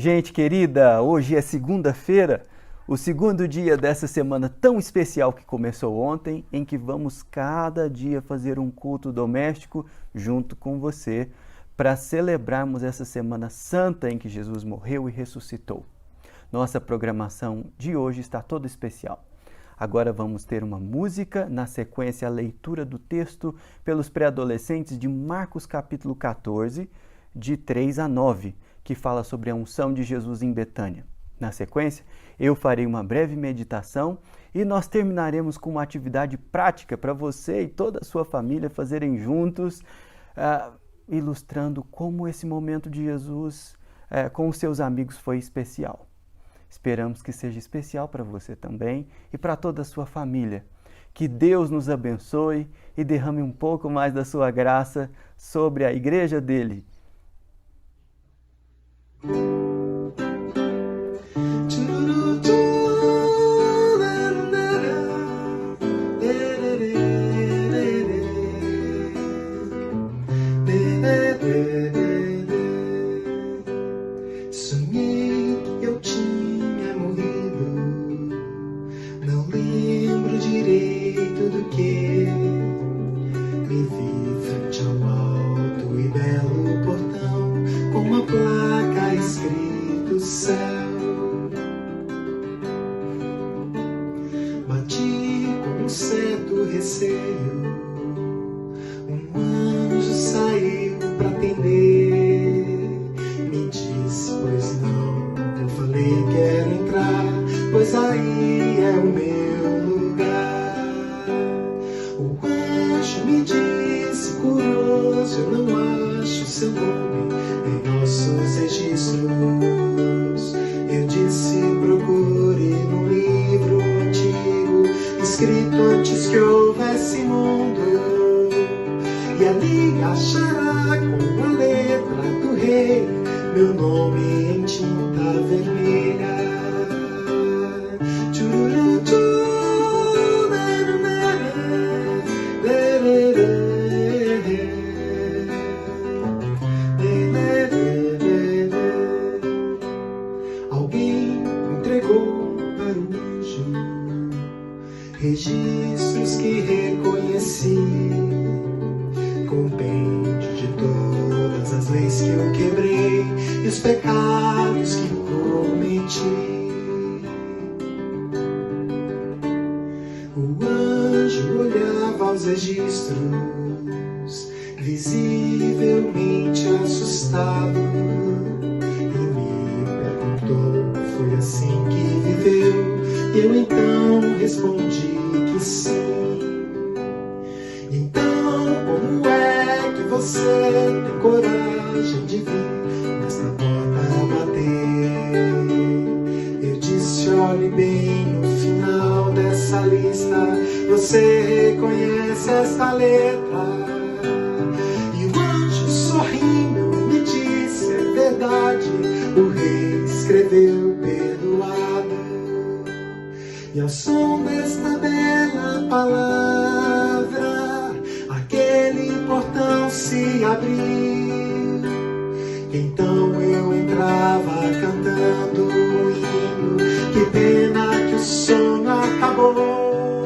Gente querida, hoje é segunda-feira, o segundo dia dessa semana tão especial que começou ontem, em que vamos cada dia fazer um culto doméstico junto com você, para celebrarmos essa semana santa em que Jesus morreu e ressuscitou. Nossa programação de hoje está toda especial. Agora vamos ter uma música, na sequência a leitura do texto pelos pré-adolescentes de Marcos capítulo 14, de 3 a 9, que fala sobre a unção de Jesus em Betânia. Na sequência, eu farei uma breve meditação e nós terminaremos com uma atividade prática para você e toda a sua família fazerem juntos, ilustrando como esse momento de Jesus com os seus amigos foi especial. Esperamos que seja especial para você também e para toda a sua família. Que Deus nos abençoe e derrame um pouco mais da sua graça sobre a igreja dele. Sonhei que eu tinha morrido, não lembro direito do que. Me vi frente ao alto e belo portão, com uma placa escrito céu. Bati com um certo receio, um anjo saiu pra atender. Me disse, pois não, eu falei quero entrar, pois aí é o meu lugar. O anjo me disse, curioso, eu não acho seu nome em nossos registros. Eu disse, procure num livro antigo, escrito antes que houvesse mundo, e ali achará com a letra do rei meu nome em tinta vermelha. Alguém entregou para o anjo registros que reconheci, compêndio de todas as leis que eu quebrei e os pecados que cometi. O anjo olhava aos registros, visivelmente assustado, e me perguntou, foi assim que viveu? E eu então respondi que sim. Então, como é que você tem coragem de vir nesta porta bater? Eu disse, olhe bem no final dessa lista, você reconhece esta letra? E o anjo sorrindo me disse, é verdade, o rei escreveu perdoado. E ao som desta bela palavra, aquele portão se abriu. Então eu entrava cantando um hino, que pena que o sonho acabou.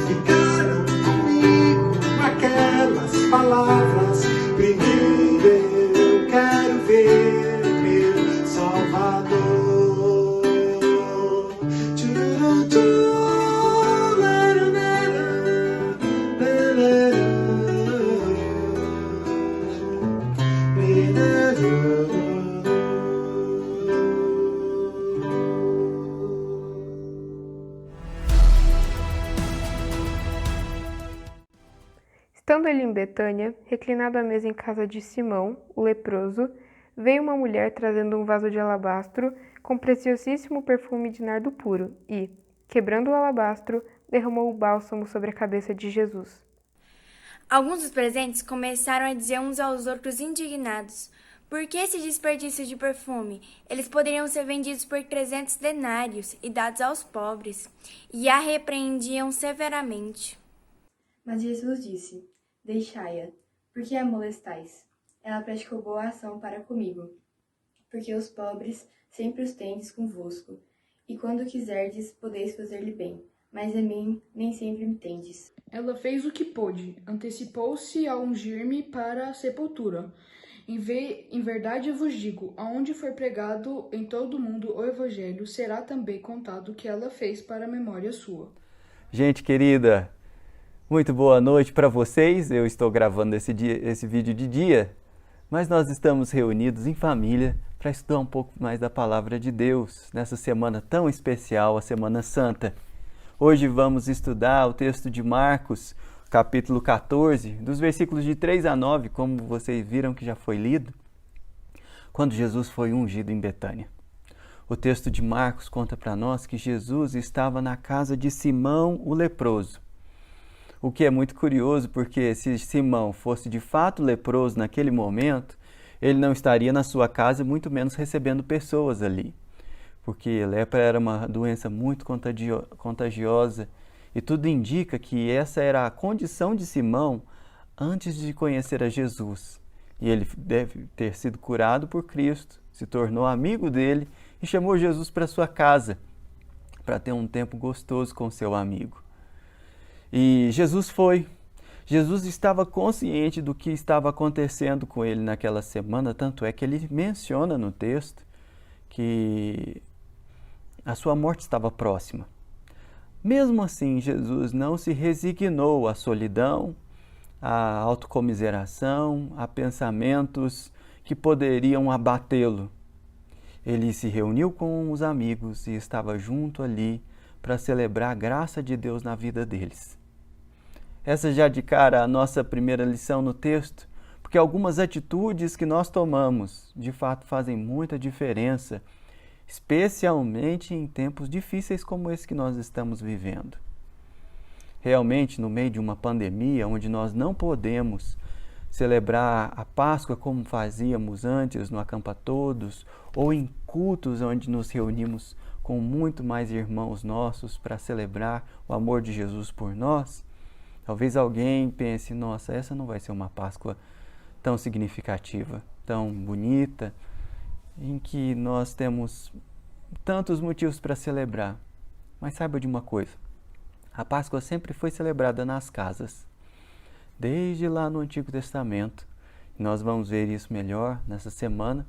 Ficaram comigo aquelas palavras, primeiro eu quero ver meu Salvador. Estando ele em Betânia, reclinado à mesa em casa de Simão, o leproso, veio uma mulher trazendo um vaso de alabastro com preciosíssimo perfume de nardo puro e, quebrando o alabastro, derramou o bálsamo sobre a cabeça de Jesus. Alguns dos presentes começaram a dizer uns aos outros indignados: por que esse desperdício de perfume? Eles poderiam ser vendidos por 300 denários e dados aos pobres. E a repreendiam severamente. Mas Jesus disse, deixai-a, porque a molestais? Ela praticou boa ação para comigo. porque os pobres sempre os tendes convosco, e quando quiserdes, podeis fazer-lhe bem, mas a mim nem sempre me tendes. Ela fez o que pôde, antecipou-se a ungir-me para a sepultura. Em verdade eu vos digo, aonde for pregado em todo o mundo o evangelho, será também contado o que ela fez para a memória sua. Gente querida, muito boa noite para vocês. Eu estou gravando esse vídeo de dia, mas nós estamos reunidos em família para estudar um pouco mais da Palavra de Deus nessa semana tão especial, a Semana Santa. Hoje vamos estudar o texto de Marcos, capítulo 14, dos versículos de 3 a 9, como vocês viram que já foi lido, quando Jesus foi ungido em Betânia. O texto de Marcos conta para nós que Jesus estava na casa de Simão, o leproso. O que é muito curioso, porque se Simão fosse de fato leproso naquele momento, ele não estaria na sua casa, muito menos recebendo pessoas ali. Porque lepra era uma doença muito contagiosa e tudo indica que essa era a condição de Simão antes de conhecer a Jesus. E ele deve ter sido curado por Cristo, se tornou amigo dele e chamou Jesus para sua casa para ter um tempo gostoso com seu amigo. E Jesus foi. Jesus estava consciente do que estava acontecendo com ele naquela semana, tanto é que ele menciona no texto que a sua morte estava próxima. Mesmo assim, Jesus não se resignou à solidão, à autocomiseração, a pensamentos que poderiam abatê-lo. Ele se reuniu com os amigos e estava junto ali para celebrar a graça de Deus na vida deles. Essa já de cara a nossa primeira lição no texto, porque algumas atitudes que nós tomamos de fato fazem muita diferença, especialmente em tempos difíceis como esse que nós estamos vivendo. Realmente, no meio de uma pandemia, onde nós não podemos celebrar a Páscoa como fazíamos antes no Acampa Todos, ou em cultos onde nos reunimos com muito mais irmãos nossos para celebrar o amor de Jesus por nós, talvez alguém pense, nossa, essa não vai ser uma Páscoa tão significativa, tão bonita, em que nós temos tantos motivos para celebrar. Mas saiba de uma coisa, a Páscoa sempre foi celebrada nas casas, desde lá no Antigo Testamento. Nós vamos ver isso melhor nessa semana.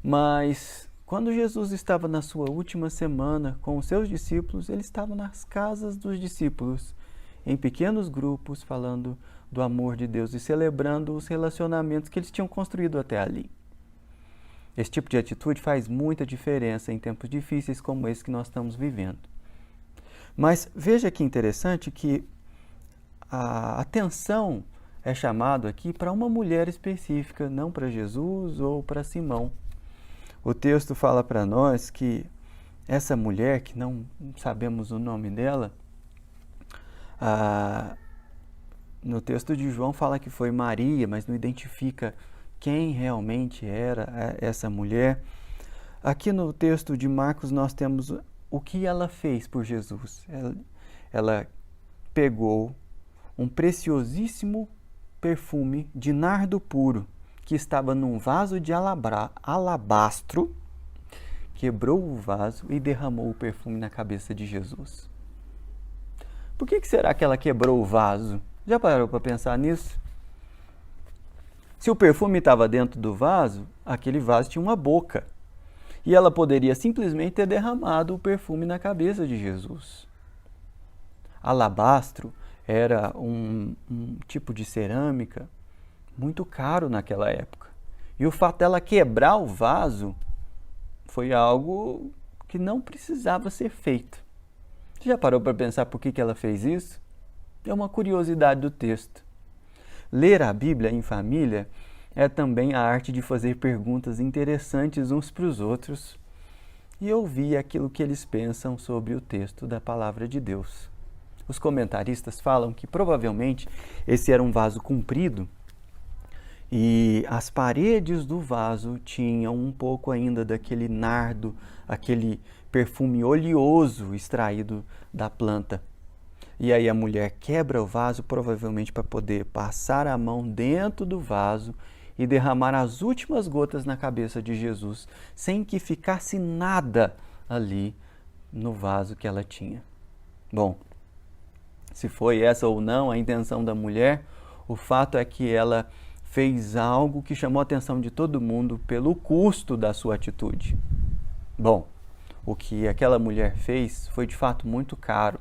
Mas quando Jesus estava na sua última semana com os seus discípulos, ele estava nas casas dos discípulos, em pequenos grupos, falando do amor de Deus e celebrando os relacionamentos que eles tinham construído até ali. Esse tipo de atitude faz muita diferença em tempos difíceis como esse que nós estamos vivendo. Mas veja que interessante que a atenção é chamada aqui para uma mulher específica, não para Jesus ou para Simão. O texto fala para nós que essa mulher, que não sabemos o nome dela, no texto de João fala que foi Maria, mas não identifica quem realmente era essa mulher. Aqui no texto de Marcos nós temos o que ela fez por Jesus. Ela pegou um preciosíssimo perfume de nardo puro que estava num vaso de alabastro, quebrou o vaso e derramou o perfume na cabeça de Jesus. Por que será que ela quebrou o vaso? Já parou para pensar nisso? Se o perfume estava dentro do vaso, aquele vaso tinha uma boca. E ela poderia simplesmente ter derramado o perfume na cabeça de Jesus. Alabastro era um tipo de cerâmica muito caro naquela época. E o fato dela quebrar o vaso foi algo que não precisava ser feito. Você já parou para pensar por que ela fez isso? É uma curiosidade do texto. Ler a Bíblia em família é também a arte de fazer perguntas interessantes uns para os outros e ouvir aquilo que eles pensam sobre o texto da Palavra de Deus. Os comentaristas falam que provavelmente esse era um vaso comprido e as paredes do vaso tinham um pouco ainda daquele nardo, aquele perfume oleoso extraído da planta. E aí a mulher quebra o vaso, provavelmente para poder passar a mão dentro do vaso e derramar as últimas gotas na cabeça de Jesus, sem que ficasse nada ali no vaso que ela tinha. Bom, se foi essa ou não a intenção da mulher, o fato é que ela fez algo que chamou a atenção de todo mundo pelo custo da sua atitude. Bom, o que aquela mulher fez foi de fato muito caro.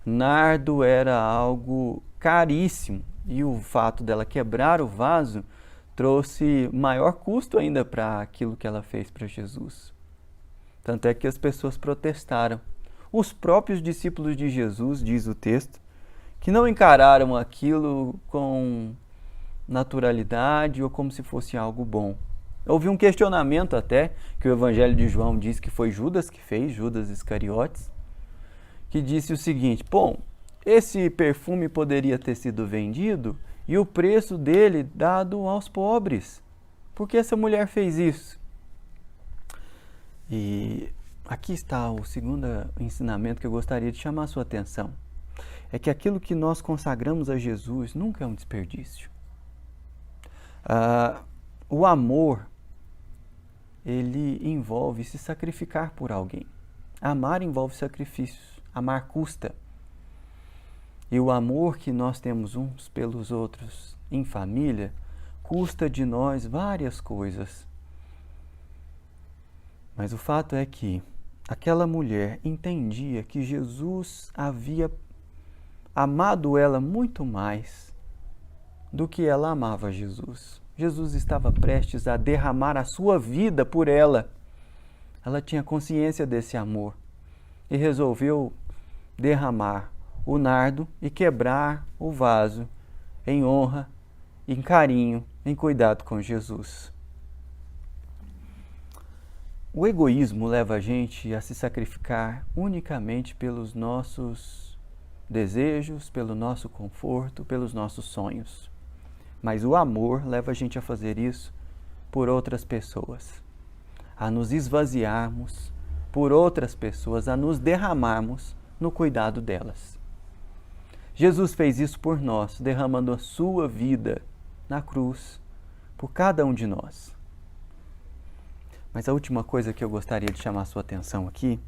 Nardo era algo caríssimo e o fato dela quebrar o vaso trouxe maior custo ainda para aquilo que ela fez para Jesus. Tanto é que as pessoas protestaram. Os próprios discípulos de Jesus, diz o texto, que não encararam aquilo com naturalidade ou como se fosse algo bom. Houve um questionamento até, que o Evangelho de João diz que foi Judas que fez, Judas Iscariotes, que disse o seguinte: bom, esse perfume poderia ter sido vendido e o preço dele dado aos pobres. Por que essa mulher fez isso? E aqui está o segundo ensinamento que eu gostaria de chamar a sua atenção. É que aquilo que nós consagramos a Jesus nunca é um desperdício. O amor, ele envolve se sacrificar por alguém. Amar envolve sacrifícios. Amar custa. E o amor que nós temos uns pelos outros em família custa de nós várias coisas. Mas o fato é que aquela mulher entendia que Jesus havia amado ela muito mais do que ela amava Jesus. Jesus estava prestes a derramar a sua vida por ela. Ela tinha consciência desse amor e resolveu derramar o nardo e quebrar o vaso em honra, em carinho, em cuidado com Jesus. O egoísmo leva a gente a se sacrificar unicamente pelos nossos desejos, pelo nosso conforto, pelos nossos sonhos. Mas o amor leva a gente a fazer isso por outras pessoas, a nos esvaziarmos por outras pessoas, a nos derramarmos no cuidado delas. Jesus fez isso por nós, derramando a sua vida na cruz por cada um de nós. Mas a última coisa que eu gostaria de chamar a sua atenção aqui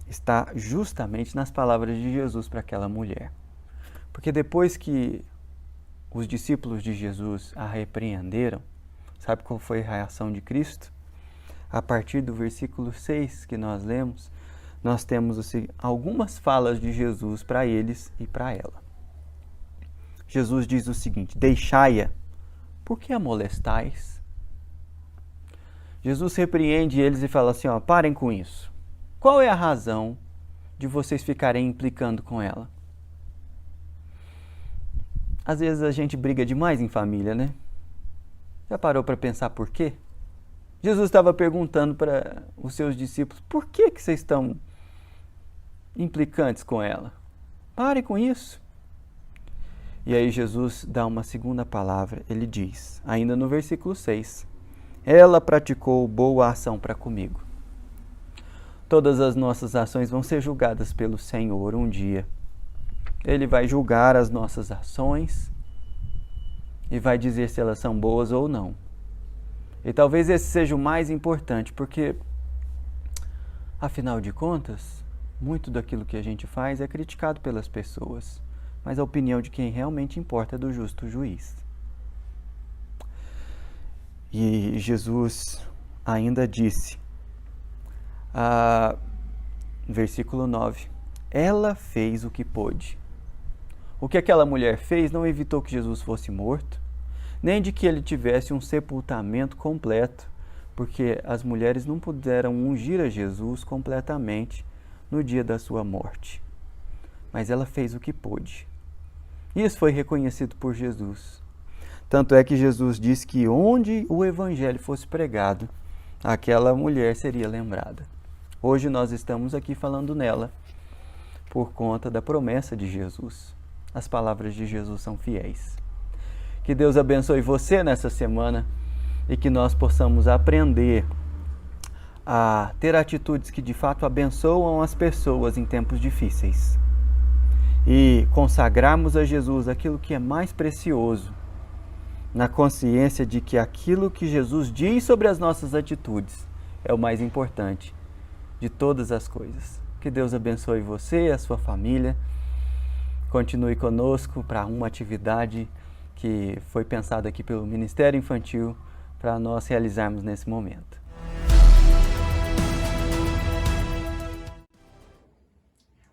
está justamente nas palavras de Jesus para aquela mulher. Porque depois que os discípulos de Jesus a repreenderam, sabe qual foi a reação de Cristo? A partir do versículo 6 que nós lemos, nós temos algumas falas de Jesus para eles e para ela. Jesus diz o seguinte: deixai-a, por que a molestais? Jesus repreende eles e fala assim, parem com isso. Qual é a razão de vocês ficarem implicando com ela? Às vezes a gente briga demais em família, né? Já parou para pensar por quê? Jesus estava perguntando para os seus discípulos, por que vocês estão implicantes com ela? Parem com isso. E aí Jesus dá uma segunda palavra, ele diz, ainda no versículo 6, ela praticou boa ação para comigo. Todas as nossas ações vão ser julgadas pelo Senhor um dia. Ele vai julgar as nossas ações e vai dizer se elas são boas ou não. E talvez esse seja o mais importante, porque, afinal de contas, muito daquilo que a gente faz é criticado pelas pessoas, mas a opinião de quem realmente importa é do justo juiz. E Jesus ainda disse, versículo 9, ela fez o que pôde. O que aquela mulher fez não evitou que Jesus fosse morto, nem de que ele tivesse um sepultamento completo, porque as mulheres não puderam ungir a Jesus completamente no dia da sua morte. Mas ela fez o que pôde. Isso foi reconhecido por Jesus. Tanto é que Jesus disse que onde o evangelho fosse pregado, aquela mulher seria lembrada. Hoje nós estamos aqui falando nela por conta da promessa de Jesus. As palavras de Jesus são fiéis. Que Deus abençoe você nessa semana e que nós possamos aprender a ter atitudes que de fato abençoam as pessoas em tempos difíceis e consagrarmos a Jesus aquilo que é mais precioso na consciência de que aquilo que Jesus diz sobre as nossas atitudes é o mais importante de todas as coisas. Que Deus abençoe você e a sua família. Continue conosco para uma atividade que foi pensada aqui pelo Ministério Infantil para nós realizarmos nesse momento.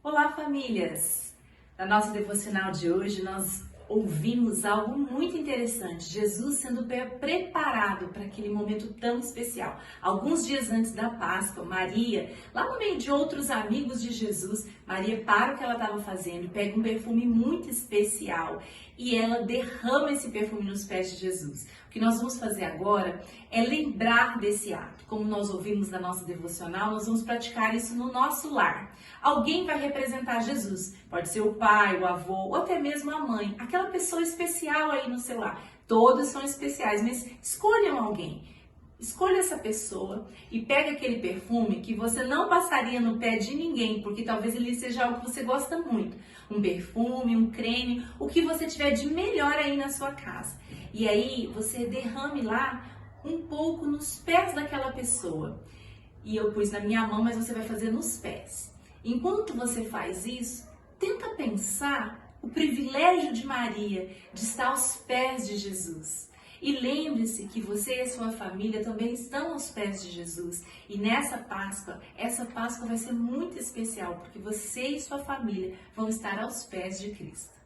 Olá, famílias! Na nossa devocional de hoje, nós ouvimos algo muito interessante. Jesus sendo preparado para aquele momento tão especial. Alguns dias antes da Páscoa, Maria, lá no meio de outros amigos de Jesus, Maria para o que ela estava fazendo, pega um perfume muito especial e ela derrama esse perfume nos pés de Jesus. O que nós vamos fazer agora é lembrar desse ato. Como nós ouvimos na nossa devocional, nós vamos praticar isso no nosso lar. Alguém vai representar Jesus. Pode ser o pai, o avô ou até mesmo a mãe. Aquela pessoa especial aí no seu lar. Todos são especiais, mas escolham alguém. Escolha essa pessoa e pega aquele perfume que você não passaria no pé de ninguém, porque talvez ele seja algo que você gosta muito. Um perfume, um creme, o que você tiver de melhor aí na sua casa. E aí você derrame lá um pouco nos pés daquela pessoa. E eu pus na minha mão, mas você vai fazer nos pés. Enquanto você faz isso, tenta pensar o privilégio de Maria de estar aos pés de Jesus. E lembre-se que você e a sua família também estão aos pés de Jesus. E nessa Páscoa, essa Páscoa vai ser muito especial, porque você e sua família vão estar aos pés de Cristo.